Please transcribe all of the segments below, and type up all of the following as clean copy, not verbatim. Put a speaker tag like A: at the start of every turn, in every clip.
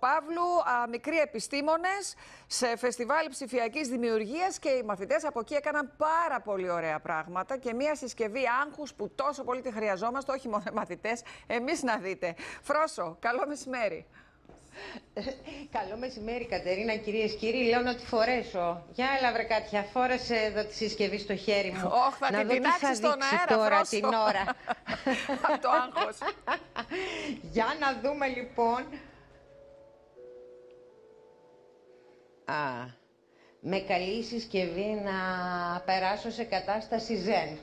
A: Παπαπαύλου, μικροί επιστήμονες σε φεστιβάλ ψηφιακής δημιουργίας, και οι μαθητές από εκεί έκαναν πάρα πολύ ωραία πράγματα και μια συσκευή άγχους που τόσο πολύ τη χρειαζόμαστε, όχι μόνο οι μαθητές, εμείς να δείτε. Φρόσο, καλό μεσημέρι.
B: Καλό μεσημέρι, Κατερίνα, κυρίες και κύριοι. Λέω να τη φορέσω. Για έλα, βρε Κάτια, φόρεσε εδώ τη συσκευή στο χέρι μου.
A: Θα
B: να
A: την
B: δω τι θα
A: τεινάξεις στον
B: δείξει
A: αέρα,
B: τώρα
A: Φρόσο.
B: την ώρα.
A: Από το άγχος.
B: Για να δούμε λοιπόν. Με καλή συσκευή να περάσω σε κατάσταση ζεν.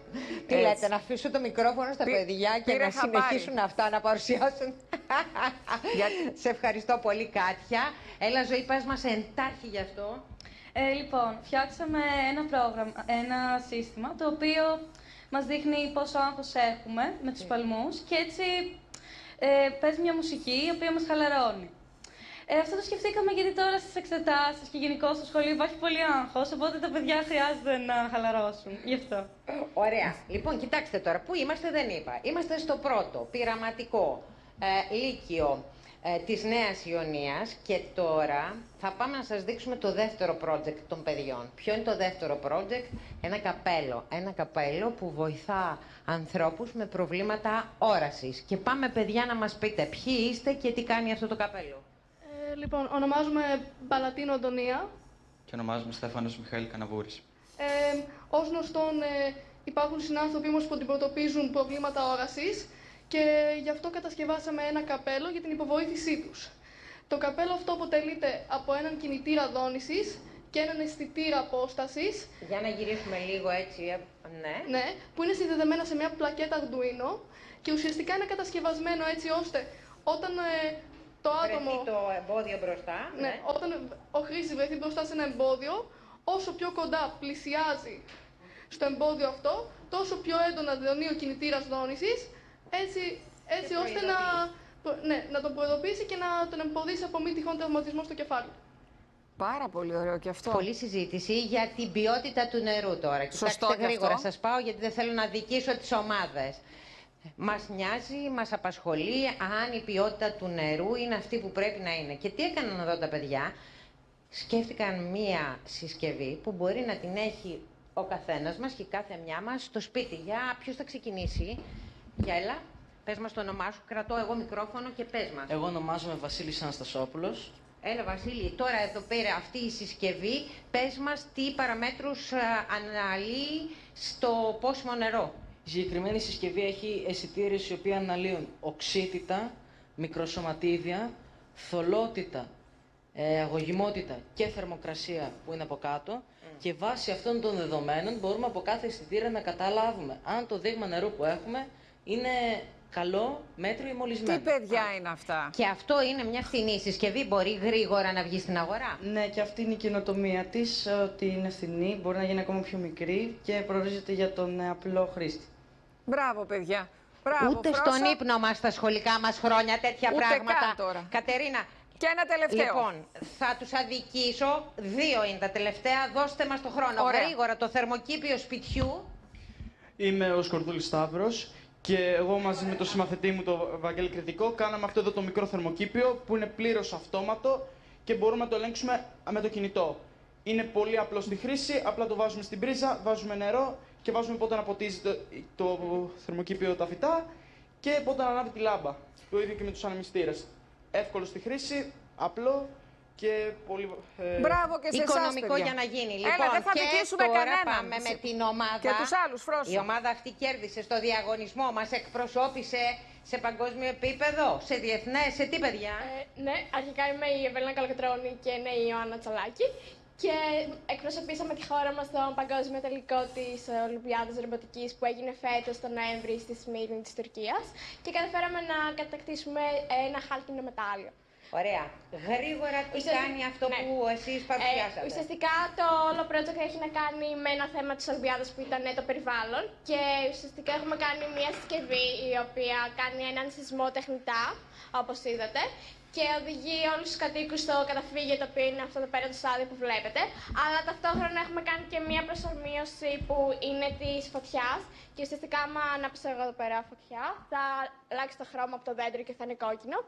B: Τι λέτε, να αφήσω το μικρόφωνο στα παιδιά και να συνεχίσουν αυτά να παρουσιάσουν. Σε ευχαριστώ πολύ, Κάτια. Έλα, Ζωή, πες μας εντάχει γι' αυτό.
C: Λοιπόν, φτιάξαμε ένα σύστημα το οποίο μας δείχνει πόσο άγχος έχουμε με τους παλμούς και έτσι παίζει μια μουσική η οποία μας χαλαρώνει. Αυτό το σκεφτήκαμε γιατί τώρα στις εξετάσεις και γενικώς στο σχολείο υπάρχει πολύ άγχος, οπότε τα παιδιά χρειάζεται να χαλαρώσουν. Γι' αυτό.
B: Ωραία. Λοιπόν, κοιτάξτε τώρα, πού είμαστε δεν είπα. Είμαστε στο πρώτο πειραματικό λύκειο της Νέας Ιωνίας και τώρα θα πάμε να σας δείξουμε το δεύτερο project των παιδιών. Ποιο είναι το δεύτερο project? Ένα καπέλο. Ένα καπέλο που βοηθά ανθρώπους με προβλήματα όρασης. Και πάμε, παιδιά, να μας πείτε ποιοι είστε και τι κάνει αυτό το καπέλο.
D: Λοιπόν, ονομάζομαι Μπαλατίνο Αντωνία.
E: Και ονομάζομαι Στέφανος Μιχαήλ Καναβούρης.
D: Ως γνωστόν, υπάρχουν συνάνθρωποι όμως που αντιμετωπίζουν προβλήματα όρασης και γι' αυτό κατασκευάσαμε ένα καπέλο για την υποβοήθησή τους. Το καπέλο αυτό αποτελείται από έναν κινητήρα δόνησης και έναν αισθητήρα απόστασης.
B: Για να γυρίσουμε λίγο έτσι,
D: ναι, που είναι συνδεδεμένα σε μια πλακέτα Arduino και ουσιαστικά είναι κατασκευασμένο έτσι ώστε όταν το άτομο.
B: Βρεθεί το εμπόδιο μπροστά.
D: Ναι, όταν ο χρήστης βρεθεί μπροστά σε ένα εμπόδιο, όσο πιο κοντά πλησιάζει στο εμπόδιο αυτό, τόσο πιο έντονα διονύει ο κινητήρας δόνησης, έτσι ώστε να τον προειδοποιήσει και να τον εμποδίσει από μη τυχόν τραυματισμό στο κεφάλι.
A: Πάρα πολύ ωραίο και αυτό.
B: Πολλή συζήτηση για την ποιότητα του νερού τώρα. Κοιτάξτε γρήγορα, σας πάω γιατί δεν θέλω να δικήσω τις ομάδες. Μας νοιάζει, μας απασχολεί αν η ποιότητα του νερού είναι αυτή που πρέπει να είναι. Και τι έκαναν εδώ τα παιδιά? Σκέφτηκαν μία συσκευή που μπορεί να την έχει ο καθένας μας και κάθε μια μας στο σπίτι. Για ποιος θα ξεκινήσει? Για έλα, πες μας το όνομά σου, κρατώ εγώ μικρόφωνο και πες μας.
F: Εγώ ονομάζομαι Βασίλης Αναστασόπουλος.
B: Έλα, Βασίλη, τώρα εδώ πέρα αυτή η συσκευή, πες μας τι παραμέτρους αναλύει στο πόσιμο νερό.
F: Η συγκεκριμένη συσκευή έχει αισθητήρες οι οποίοι αναλύουν οξύτητα, μικροσωματίδια, θωλότητα, αγωγημότητα και θερμοκρασία που είναι από κάτω και βάσει αυτών των δεδομένων μπορούμε από κάθε αισθητήρα να καταλάβουμε αν το δείγμα νερού που έχουμε είναι καλό, μέτριο ή μολυσμένο.
A: Τι παιδιά είναι αυτά?
B: Και αυτό είναι μια φθηνή συσκευή, μπορεί γρήγορα να βγει στην αγορά.
G: Ναι, και αυτή είναι η καινοτομία της, ότι είναι φθηνή, μπορεί να γίνει ακόμα πιο μικρή και προορίζεται για τον απλό χρήστη.
A: Μπράβο, παιδιά. Μπράβο,
B: ούτε
A: Φρόσο.
B: στον ύπνο μας στα σχολικά μας χρόνια τέτοια
A: ούτε
B: πράγματα.
A: Καν τώρα.
B: Κατερίνα.
A: Και ένα τελευταίο.
B: Λοιπόν, θα τους αδικήσω. 2 είναι τα τελευταία. Δώστε μας το χρόνο.
A: Ωραία.
B: Γρήγορα, το θερμοκήπιο σπιτιού.
H: Είμαι ο Σκορδούλης Σταύρος και εγώ μαζί με τον συμμαθητή μου, τον Βαγγέλη Κρητικό, κάναμε αυτό εδώ το μικρό θερμοκήπιο που είναι πλήρως αυτόματο και μπορούμε να το ελέγξουμε με το κινητό. Είναι πολύ απλό στη χρήση, απλά το βάζουμε στην πρίζα, βάζουμε νερό και βάζουμε πότε να ποτίζει το θερμοκήπιο τα φυτά και πότε να ανάβει τη λάμπα. Το ίδιο και με τους ανεμιστήρες. Εύκολο στη χρήση, απλό και πολύ.
A: Μπράβο και σε εσάς,
B: οικονομικό
A: παιδιά.
B: για να γίνει.
A: Έλα,
B: Λοιπόν,
A: δεν θα
B: και
A: δικήσουμε
B: τώρα
A: κανέναν.
B: πάμε με την ομάδα.
A: Και τους άλλους, Φρόσο.
B: Η ομάδα αυτή κέρδισε στο διαγωνισμό. Μας εκπροσώπησε σε παγκόσμιο επίπεδο, σε διεθνές, σε τι, παιδιά?
I: Ναι, αρχικά είμαι η Ευελίνα Καλοκατρώνη και είναι η Ιωάννα Τσαλάκη. Και εκπροσωπήσαμε τη χώρα μας στον παγκόσμιο τελικό της Ολυμπιάδας Ρομποτικής που έγινε φέτος τον Νοέμβρη στη Σμύρνη της Τουρκίας και καταφέραμε να κατακτήσουμε ένα χάλκινο μετάλλιο.
B: Ωραία. Γρήγορα τι κάνει αυτό που εσείς παρουσιάσατε?
I: Ουσιαστικά το όλο project έχει να κάνει με ένα θέμα της Ολυμπιάδας που ήταν το περιβάλλον και ουσιαστικά έχουμε κάνει μια συσκευή η οποία κάνει έναν σεισμό τεχνητά, όπως είδατε. και οδηγεί όλους τους κατοίκους στο καταφύγιο, το οποίο είναι αυτό εδώ πέρα το στάδιο που βλέπετε. Αλλά ταυτόχρονα έχουμε κάνει και μία προσαρμίωση που είναι της φωτιάς. Και ουσιαστικά, άμα ανάψω εγώ εδώ πέρα φωτιά, θα αλλάξει το χρώμα από το δέντρο και θα είναι κόκκινο.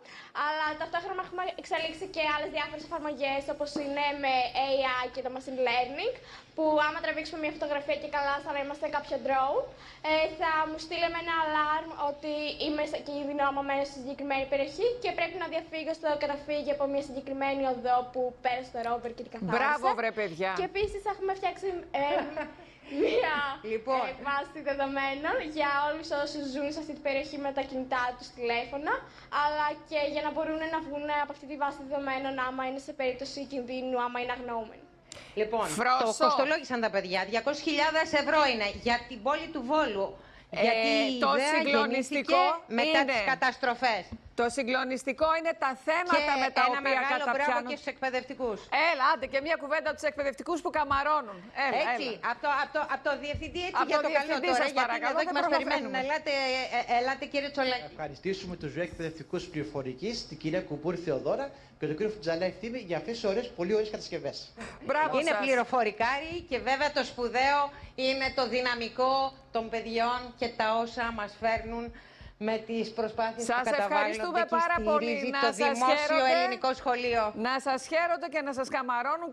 I: Αλλά ταυτόχρονα έχουμε εξελίξει και άλλες διάφορες εφαρμογές, όπως είναι με AI και το machine learning, που άμα τραβήξουμε μια φωτογραφία και καλά, σαν να είμαστε κάποιο drone, θα μου στείλει με ένα alarm ότι είμαι σε κίνδυνο άμα μένω στη συγκεκριμένη περιοχή και πρέπει να διαφύγω στο καταφύγιο από μια συγκεκριμένη οδό που πέρασε το rover και την καθάρισε.
A: Μπράβο, βρε παιδιά!
I: Και επίσης έχουμε φτιάξει μία βάση δεδομένων για όλους όσους ζουν σε αυτή την περιοχή με τα κινητά τους τηλέφωνα, αλλά και για να μπορούν να βγουν από αυτή τη βάση δεδομένων άμα είναι σε περίπτωση κινδύνου, άμα είναι αγνοούμενοι.
B: Λοιπόν, το κοστολόγησαν τα παιδιά. 200.000 ευρώ είναι για την πόλη του Βόλου. Γιατί η ιδέα γεννήθηκε μετά τις καταστροφές.
A: Το συγκλονιστικό είναι τα θέματα με τα οποία καταπιάνουν.
B: Και ένα μεγάλο μπράβο και στους εκπαιδευτικούς.
A: Έλα, άντε και μια κουβέντα από τους εκπαιδευτικούς που καμαρώνουν. Έλα,
B: έτσι, από το διευθυντή, έτσι
A: από
B: για το καλό τώρα,
A: σας
B: γιατί είναι εδώ και μας περιμένουν. Ελάτε κύριε Τσολάκη.
J: Να ευχαριστήσουμε τους δύο εκπαιδευτικούς πληροφορικής, την κυρία Κουμπούρη Θεοδώρα και τον κύριο Φουτζαλά Ευθύμη για αυτές τις πολύ ωραίες κατασκευές.
B: Είναι πληροφορικάρι και βέβαια το σπουδαίο είναι το δυναμικό των παιδιών και τα όσα μας φέρνουν με τις προσπάθειες που καταβάλλονται και
A: πάρα πολύ.
B: το δημόσιο ελληνικό σχολείο.
A: Να σας χαίρονται και να σας καμαρώνουν.